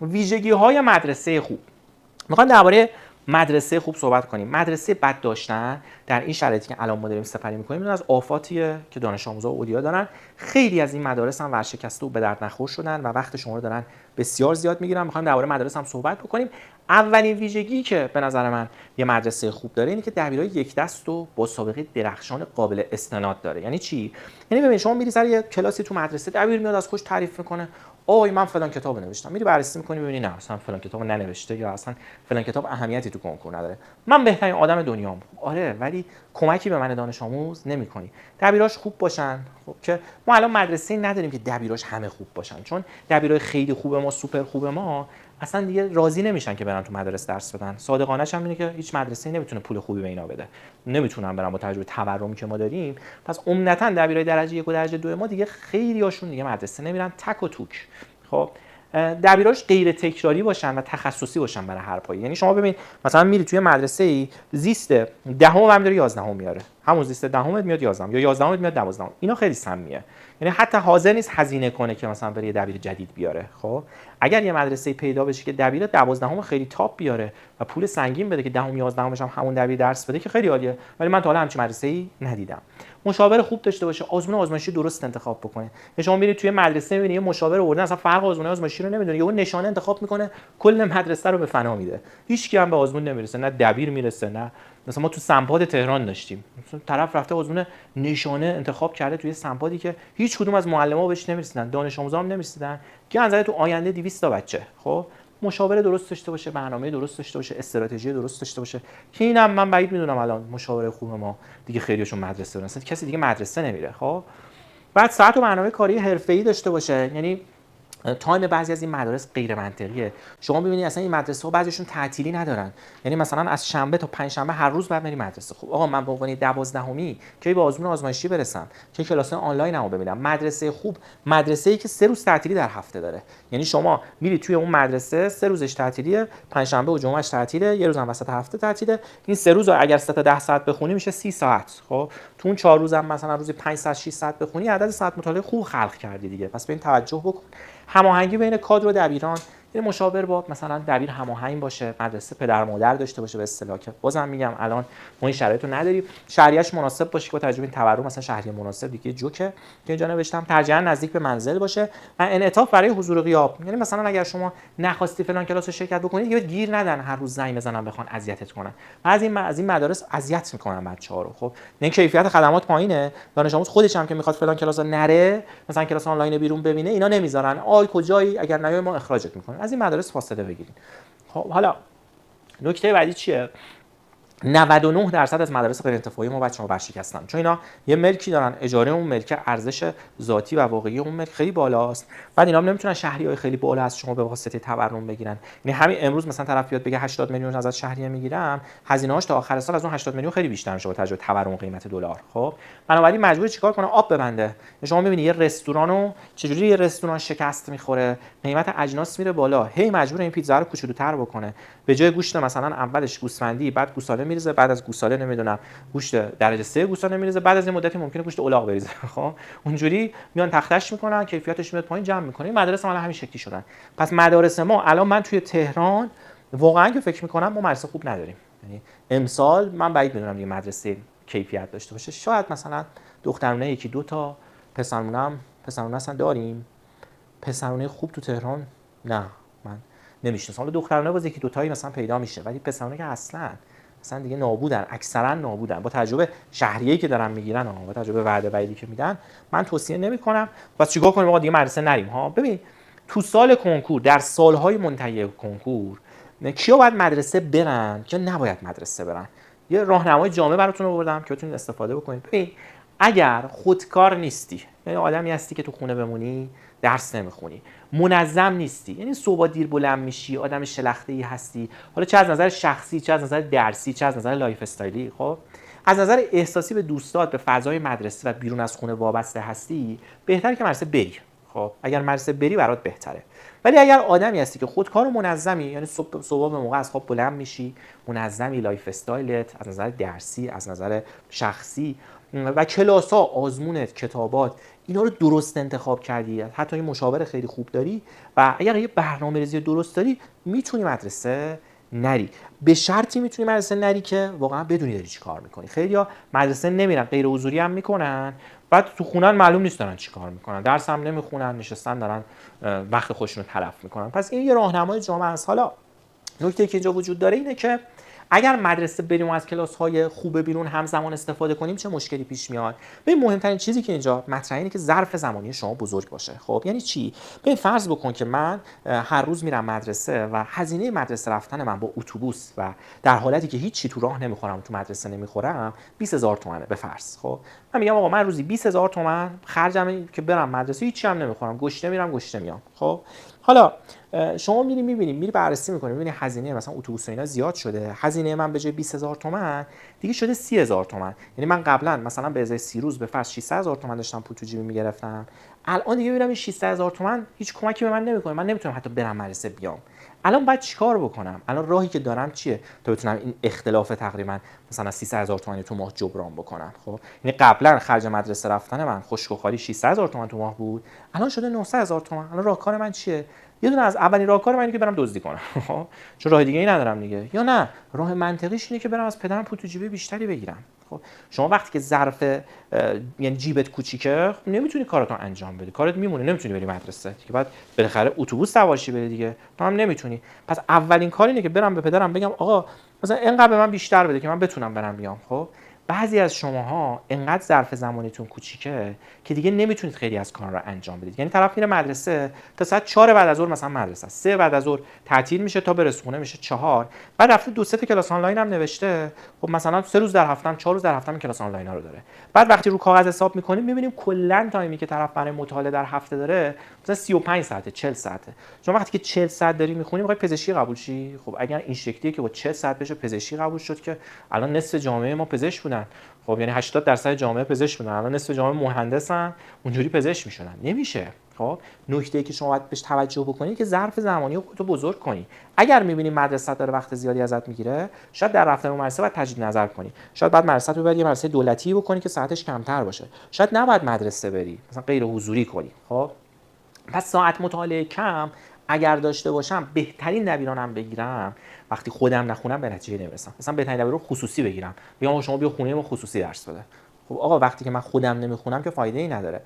ویژگی‌های مدرسه خوب. میخوام درباره مدرسه خوب صحبت کنیم. مدرسه بد داشتن در این شرایطی که الان ما داریم سپری می‌کنیم از آفاتیه که دانش آموزا و اولیا دارن. خیلی از این مدارس هم ورشکسته و به درد نخور شدن و وقت شما رو دارن بسیار زیاد میگیرن. می‌خوایم درباره مدارس هم صحبت بکنیم. اولین ویژگی که به نظر من یه مدرسه خوب داره اینه که دبیرای یک دست و با سابقه درخشان قابل استناد داره. یعنی چی؟ یعنی ببین شما میری سر یه کلاسی تو مدرسه، دبیر میاد از خودش تعریف میکنه، آی من فلان کتابو نوشتم، میری بررسی میکنی میبینی نه اصلا فلان کتابو ننوشته یا اصلا فلان کتاب اهمیتی تو کنکور نداره. من بهترین آدم دنیام. آره ولی کمکی به من دانش آموز نمیکنی. دبیراش خوب باشن. خب که ما الان مدرسه‌ای نداریم که دبیراش همه خوب باشن، چون دبیرای خیلی خوب ما، سوپر خوب ما اصلا دیگه راضی نمیشن که برن تو مدرسه درس بدن. صادقانه‌ش هم اینه که هیچ مدرسه‌ای نمیتونه پول خوبی به اینا بده. نمیتونن برن با توجه به تورمی که ما داریم. پس عمدتاً دبیرای درجه 1 و درجه 2 ما دیگه خیلی هاشون دیگه مدرسه نمیرن، تک و توک. خب دبیراش غیر تکراری باشن و تخصصی باشن برای هر پایی. یعنی شما ببین مثلا میری توی مدرسه‌ای زیست دهم هم داره 11 میاره، همون زیست دهمت میاد 11 یا 11 میاد 12. اینا خیلی سمیه. یعنی حتی حاضر نیست هزینه کنه که مثلا بره یه دبیر جدید بیاره. خب اگر یه مدرسه پیدا بشه که دبیر 12 خیلی تاپ بیاره و پول سنگین بده که 10 11 هم همون دبیر درس بده که خیلی عالیه، ولی من تا حالا همچین مدرسه‌ای ندیدم. مشاور خوب داشته باشه، آزمون آزمایشی درست انتخاب بکنه. شما میرید توی مدرسه میبینید یه مشاور آوردن اصلا فرق آزمون آزمایشی رو نمیدونه، یهو نشانه انتخاب میکنه کل مدرسه رو به فنا میده. هیچ کی هم به آزمون نمیرسه، نه دبیر میرسه نه. مثلا ما تو سمپاد تهران داشتیم، مثلا طرف رفته آزمون نشانه انتخاب کرده توی سمپادی که هیچ کدوم از معلم‌ها بهش نمیرسیدن، دانش آموزا هم نمیرسیدن، که نظر تو آینده 200 تا بچه. خب مشاور درست داشته باشه، برنامه درست داشته باشه، استراتژی درست داشته باشه، که اینم من بعید میدونم الان مشاور خوب ما دیگه خیلیشون مدرسه برن، کسی دیگه مدرسه نمیره. خب بعد ساعت و برنامه کاری حرفه‌ای داشته باشه. یعنی تایم بعضی از این مدارس غیر منطقیه. شما می‌بینید اصلا این مدرسه‌ها بعضیشون تعطیلی ندارن. یعنی مثلا از شنبه تا پنجشنبه هر روز باید بری مدرسه. خب آقا من به عنوان 12می کی به آزمون آزمایشی برسم، کی کلاس آنلاینمو ببینم؟ مدرسه خوب مدرسه‌ای که 3 روز تعطیلی در هفته داره. یعنی شما میری توی اون مدرسه 3 روزش تعطیلیه، پنجشنبه و جمعهش تعطیله، یه روز هم وسط هفته تعطیله. این 3 روز رو اگر 3 تا 10 ساعت بخونی میشه 30 ساعت. خب تو اون 4 روز هم مثلا روزی 5 ساعت 6 ساعت بخونی، عدد ساعت مطالعه خوب خلق کردی دیگه. پس به این توجه بکن. هماهنگی بین کادر و دبیران، یه مشاور با مثلا دبیر هماهنگ باشه، مدرسه پدر مادر داشته باشه به اصطلاح، که بازم میگم الان ما این شرایط رو نداریم. شهریه‌اش مناسب باشه که با توجه به این تورم مثلا شهریه مناسب دیگه جوکه که اینجا نوشتم، ترجیحاً نزدیک به منزل باشه و انعطاف برای حضور و غیاب. یعنی مثلا اگر شما نخواستی فلان کلاس رو شرکت بکنید دیگه گیر ندن هر روز زنگ بزنن بخوان اذیتت کنن. بعضی از این مدارس اذیت میکنن بچه‌ها رو. خب این کیفیت خدمات پایینه، دانش آموز خودش هم که میخواد فلان کلاس نره، مثلا کلاس آنلاین بیرون ببینه، اینا نمیذارن. آی کجایی، اگر نیای ما اخراجت میکنیم. از این مدارس فاصله بگیرید. خب حالا نکته بعدی چیه؟ 99% از مدارس غیر انتفاعی ما بچه‌ها ورشکستن، چون اینا یه ملکی دارن، اجاره اون ملک ارزش ذاتی و واقعی اون ملک خیلی بالاست. بعد اینا هم نمیتونن شهریه‌های خیلی بالا از شما به واسطه تورم بگیرن. یعنی همین امروز مثلا طرف بیاد بگه 80 میلیون از شهریه میگیرم، هزینه‌هاش تا آخر سال از اون 80 میلیون خیلی بیشتر میشه با توجه به تورم قیمت دلار. خب بنابراین مجبور چیکار کنه؟ آب ببنده. شما می‌بینی یه رستورانو چجوری یه رستوران شکست می‌خوره، قیمت اجناس میره بالا، هی مجبور این پیتزا رو کوچولوتر بکنه. به جای گوشت مثلا اولش گوسفندی، بعد گوساله میریزه، بعد از گوساله نمیدونم گوشت درجه 3 گوساله میریزه، بعد از این مدتی ممکنه گوشت الاغ بریزه. خب اونجوری میان تختش میکنن، کیفیتش میاد پایین، جمع میکنه. مدارس ما همین شکلی شدن. پس مدارس ما الان من توی تهران واقعا که فکر میکنم ما مدرسه خوب نداریم. یعنی امسال من بعید میدونم یه مدرسه کیفیت داشته باشه. شاید مثلا دخترونه یکی دو تا، پسرونه اصلا داریم. پسرونه خوب تو تهران نه من نمیشناسم. حالا دخترونه باز یکی دو تایی مثلا پیدا میشه، ولی پسرونه که اصلا دیگه نابودن، اکثرا نابودن. با تجربه شهریه‌ای که دارن میگیرن با تجربه وعده وعیدی که میدن، من توصیه نمیکنم. پس چیکار کنیم آقا؟ دیگه مدرسه نریم ها. ببین تو سال کنکور، در سالهای منتهی کنکور، کیا باید مدرسه برن که نباید مدرسه برن؟ یه راهنمای جامع براتون آوردم که بتونید استفاده بکنید. ببین اگر خودکار نیستی، یعنی آدمی هستی که تو خونه بمونی درس نمیخونی، منظم نیستی، یعنی صبح دیر بلند میشی، آدم شلخته‌ای هستی، حالا چه از نظر شخصی، چه از نظر درسی، چه از نظر لایف استایلی، خب از نظر احساسی به دوستات، به فضای مدرسه و بیرون از خونه وابسته هستی، بهتره که مدرسه بری. خب اگر مدرسه بری برات بهتره. ولی اگر آدمی هستی که خودکار و منظمی، یعنی صبح به موقع از خواب بلند میشی، منظمی، لایف استایلت از نظر درسی، از نظر شخصی و کلاس‌ها، آزمونت، کتابات، اینا رو درست انتخاب کردی، حتی این مشاور خیلی خوب داری و اگر یه برنامه‌ریزی درست داری میتونی مدرسه نری. به شرطی میتونی مدرسه نری که واقعا بدونی داری چی کار میکنی. خیلیا مدرسه نمیرن، غیر حضوری هم میکنن، بعد تو خونن معلوم نیست دارن چی کار میکنن، درس هم نمیخونن، نشستن دارن وقت خودشون رو تلف میکنن. پس این یه راهنمای جامعه است. حالا نکته که اینجا وجود داره اینه که اگر مدرسه بریم و از کلاس‌های خوب بیرون همزمان استفاده کنیم چه مشکلی پیش میاد؟ ببین مهمترین چیزی که اینجا مطرحه اینه که ظرف زمانی شما بزرگ باشه. خب یعنی چی؟ ببین فرض بکن که من هر روز میرم مدرسه و هزینه مدرسه رفتن من با اتوبوس و در حالتی که هیچی تو راه نمیخورم، تو مدرسه نمیخورم 20000 تومانه به فرض. خب من میگم آقا من روزی 20000 تومان خرجم که برم مدرسه، هیچی هم نمیخورم، گشته میرم گشته میام. خب حالا شما میری بررسی میکنی، میبینی هزینه مثلا اتوبوس و اینا زیاد شده، هزینه من به جای 20000 تومان دیگه شده 30000 تومان. یعنی من قبلا مثلا به ازای 30 روز به فرض 600000 تومان داشتم پول تو جیبی میگرفتم، الان دیگه میبینم این 600000 تومان هیچ کمکی به من نمیکنه، من نمیتونم حتی برم مدرسه بیام. الان باید چیکار بکنم؟ الان راهی که دارم چیه تا بتونم این اختلاف تقریبا مثلا 300000 تومان تو ماه جبران بکنم؟ خب یعنی قبلا خرج مدرسه رفتن من خشک و خالی 600000 تومان تو ماه بود، الان شده 900000 تومان. الان راهکار من چیه؟ یه دونه از اولین راهکار من اینه که برم دزدی کنم. چون راه دیگه ای ندارم دیگه. یا نه، راه منطقیش اینه که برم از پدرم پول تو جیبه بیشتری بگیرم. خب شما وقتی که ظرف یعنی جیبت کوچیکه نمیتونی کاراتو انجام بدی، کارت میمونه، نمیتونی بری مدرسه دیگه، بعد بالاخره اتوبوس سوارشی بری دیگه، تو هم نمیتونی. پس اولین کار اینه که برم به پدرم بگم آقا مثلا اینقدر به من بیشتر بده که من بتونم برم بیام. خب بعضی از شماها انقدر ظرف زمانیتون کوچیکه که دیگه نمیتونید خیلی از کارا رو انجام بدید. یعنی طرف میره مدرسه تا ساعت 4 بعد از ظهر مثلا مدرسه، 3 بعد از ظهر تعطیل میشه تا برسه خونه میشه 4، بعد رفته 2 تا کلاس آنلاین هم نوشته. خب مثلا 3 روز در هفته 4 روز در هفته کلاس آنلاین ها رو داره. بعد وقتی رو کاغذ حساب میکنیم میبینیم کلا تایمی که طرف برای مطالعه در هفته داره مثلا 35 ساعته، 40 ساعته. شما وقتی که 40 ساعت داری میخونی میخوای پزشکی قبول شی، خب اگر این شکلیه که با 40 ساعت بشه پزشکی قبول شد که الان نصف جامعه ما پزشک بودن. خب یعنی 80% جامعه پزشک بودن، الان نصف جامعه مهندسن، اونجوری پزشک میشدن. نمیشه. خب نکته ای که شما باید بهش توجه بکنی که ظرف زمانی خودتو بزرگ کنی. اگر می‌بینی مدرسه داره وقت زیادی ازت میگیره، شاید در رفتن به مدرسه باید تجدید نظر کنی. شاید بعد مدرسه رو ببری یه مدرسه دولتی بکنی که ساعتش کمتر باشه. شاید نباید مدرسه بری، مثلا غیر حضوری کنی. خب پس ساعت مطالعه کم اگر داشته باشم، بهترین دبیرانم بگیرم وقتی خودم نخونم به نتیجه نمیرسم. مثلا بهترین دبیر رو خصوصی بگیرم، بگم شما بیا خونه ما خصوصی درس بده. خب آقا وقتی که من خودم نمیخونم که فایده ای نداره.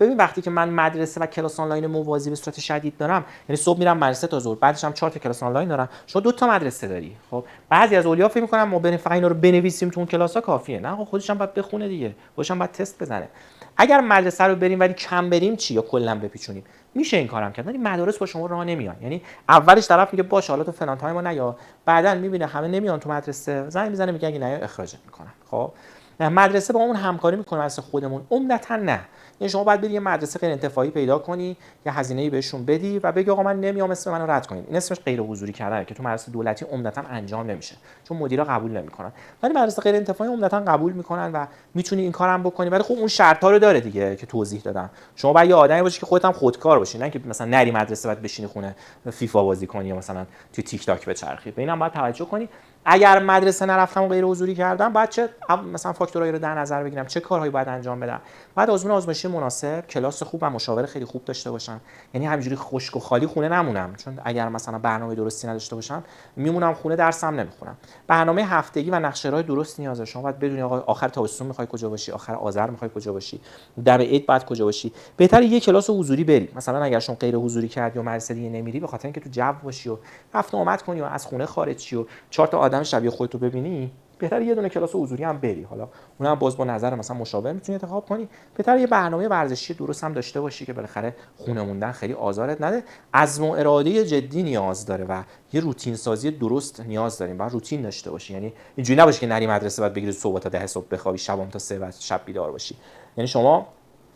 ببین وقتی که من مدرسه و کلاس آنلاین موازی به صورت شدید دارم، یعنی صبح میرم مدرسه تا ظهر، بعدش هم 4 تا کلاس آنلاین دارم، شما 2 تا مدرسه داری. خب بعضی از اولیا فکر می‌کنن ما بریم فقط اینا رو بنویسیم تو اون کلاس‌ها کافیه. نه آقا خودش هم باید بخونه دیگه، خودش هم باید تست بزنه. اگر مدرسه رو بریم ولی کم بریم چی، یا کلا بپیچونیم، میشه این کارم کرد، ولی مدارس با شما راه نمیان. یعنی اولش طرف میگه باشه حالا تو فلان تایم ما نیا، بعداً میبینه همه نمیان تو مدرسه، زنگ میزنه میگه اگه نیا اخراجت میکنن. خب مدرسه با اون همکاری میکنه واسه خودمون عمدتاً نه. یعنی شما باید بری یه مدرسه غیر انتفاعی پیدا کنی، یه هزینه‌ای بهشون بدی و بگی آقا من نمیام، اسم منو رد کنین. این اسمش غیر حضوری کردنه که تو مدرسه دولتی عمدتاً انجام نمیشه چون مدیرا قبول نمیکنن. ولی مدرسه غیر انتفاعی عمدتاً قبول میکنن و میتونی این کارم بکنی. ولی خب اون شرطا رو داره دیگه که توضیح دادم. شما باید یه آدمی باشی که خودت هم خودکار باشی، نه که مثلا نری مدرسه بعد بشینی خونه فیفا بازی کنی یا مثلا تو تیک تاک بچرخی. به اینم باید توجه کنی. اگر مدرسه نرفتم و غیر حضوری کردم، بعد چه مثلا فاکتورایی رو در نظر بگیرم، چه کارهایی باید انجام بدم. بعد آزمایشی مناسب، کلاس خوب و مشاور خیلی خوب داشته باشم. یعنی همینجوری خشک و خالی خونه نمونم، چون اگر مثلا برنامه درستی نداشته باشم میمونم خونه درسم نمیخونم. برنامه هفتگی و نقشه‌های درست نیازه. شما باید بدونی آقا آخر تابستون میخوای کجا باشی، آخر آذر میخوای کجا باشی، در عید بعد کجا باشی. بهتره یه کلاس حضوری بری. مثلا اگر شما غیر حضوری کردی و مدرسه دیگه نمیری به خاطر اینکه تو جو باشی و رفت و آمد کنی و از خونه خارج شی و 4 تا آدم شبیه خودتو ببینی، بهتره یه دونه کلاس حضوری هم بری. حالا اونم باز با نظر مثلا مشاور میتونی انتخاب کنی. بهتره یه برنامه ورزشی درست هم داشته باشی که بالاخره خونه موندن خیلی آزارت نده. عزم و اراده جدی نیاز داره و یه روتین سازی درست نیاز داریم. باید روتین داشته باشی. یعنی اینجوری نباشه که نری مدرسه بعد بگیری صبح تا 10 صبح بخوابی، شبم تا 3 بعد شب بیدار باشی. یعنی شما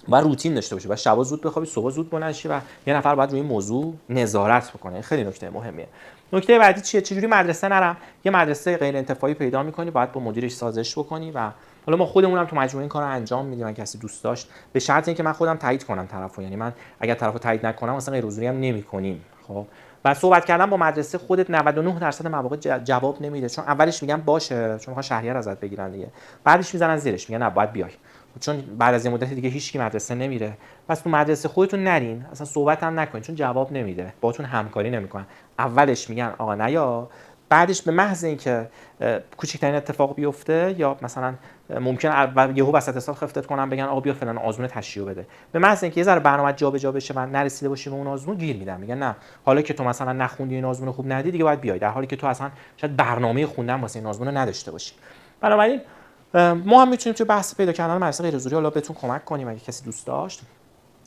باید روتین داشته باشی. باید شب زود بخوابی، صبح زود بلند شی و یه نفر باید روی این موضوع نظارت بکنه. خیلی نکته مهمیه. نکته بعدی چیه؟ چجوری مدرسه نرم؟ یه مدرسه غیر انتفاعی پیدا می‌کنی، باید با مدیرش سازش بکنی و حالا ما خودمونم تو مجموعه این کارو انجام میدیم. من کسی دوست داشت به شرط اینکه من خودم تایید کنم طرفو. یعنی من اگر طرفو تایید نکنم مثلا غیر حضوری هم نمی‌کنیم. خب و صحبت کردن با مدرسه خودت 99% مواقع جواب نمیده، چون اولش میگن باشه چون میخوان شهریه ازت بگیرن دیگه، بعدش میزنن زیرش میگن نه باید بیای. چون بعد از یه مدت دیگه هیچکی مدرسه نمیره. پس تو مدرسه خودتون نرین، اصلا صحبت هم نکنین، چون جواب نمیده، باهاتون همکاری نمیکنن. اولش میگن آقا نیا، بعدش به محض اینکه کوچکترین اتفاق بیفته یا مثلا ممکن یهو وسط سال خفتت کنن بگن آقا بیا فلان آزمون تشریح بده، به محض اینکه یه ذره برنامه جابجا بشه و نرسیده باشی به اون آزمون گیر میدن، میگن نه حالا که تو مثلا نخوندی این آزمون خوب ندی دیگه باید بیای، در حالی که تو اصلا شاید برنامه خوندن واسه این آزمون نداشته باشی. بنابراین ما هم میتونیم توی بحث پیدا کردن مدرسه غیر حضوری حالا بهتون کمک کنیم اگه کسی دوست داشت.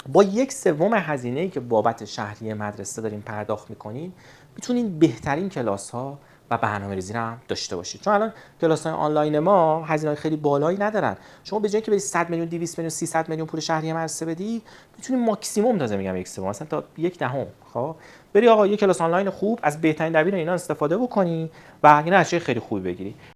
با 1/3 هزینه‌ای که بابت شهریه مدرسه دارین پرداخت می‌کنین میتونین بهترین کلاس‌ها و برنامه‌ریزی رو هم داشته باشید. چون الان کلاس‌های آنلاین ما هزینه‌های خیلی بالایی ندارن. شما به جای اینکه بری 100 میلیون 200 میلیون 300 میلیون پول شهریه مدرسه بدی، میتونی ماکسیمم تازه میگم 1/3 مثلا تا 1/10 خب بری آقا یک کلاس آنلاین خوب از بهترین دبیر اینا استفاده بکنی و یه نتیجه خیلی خوبی بگیری.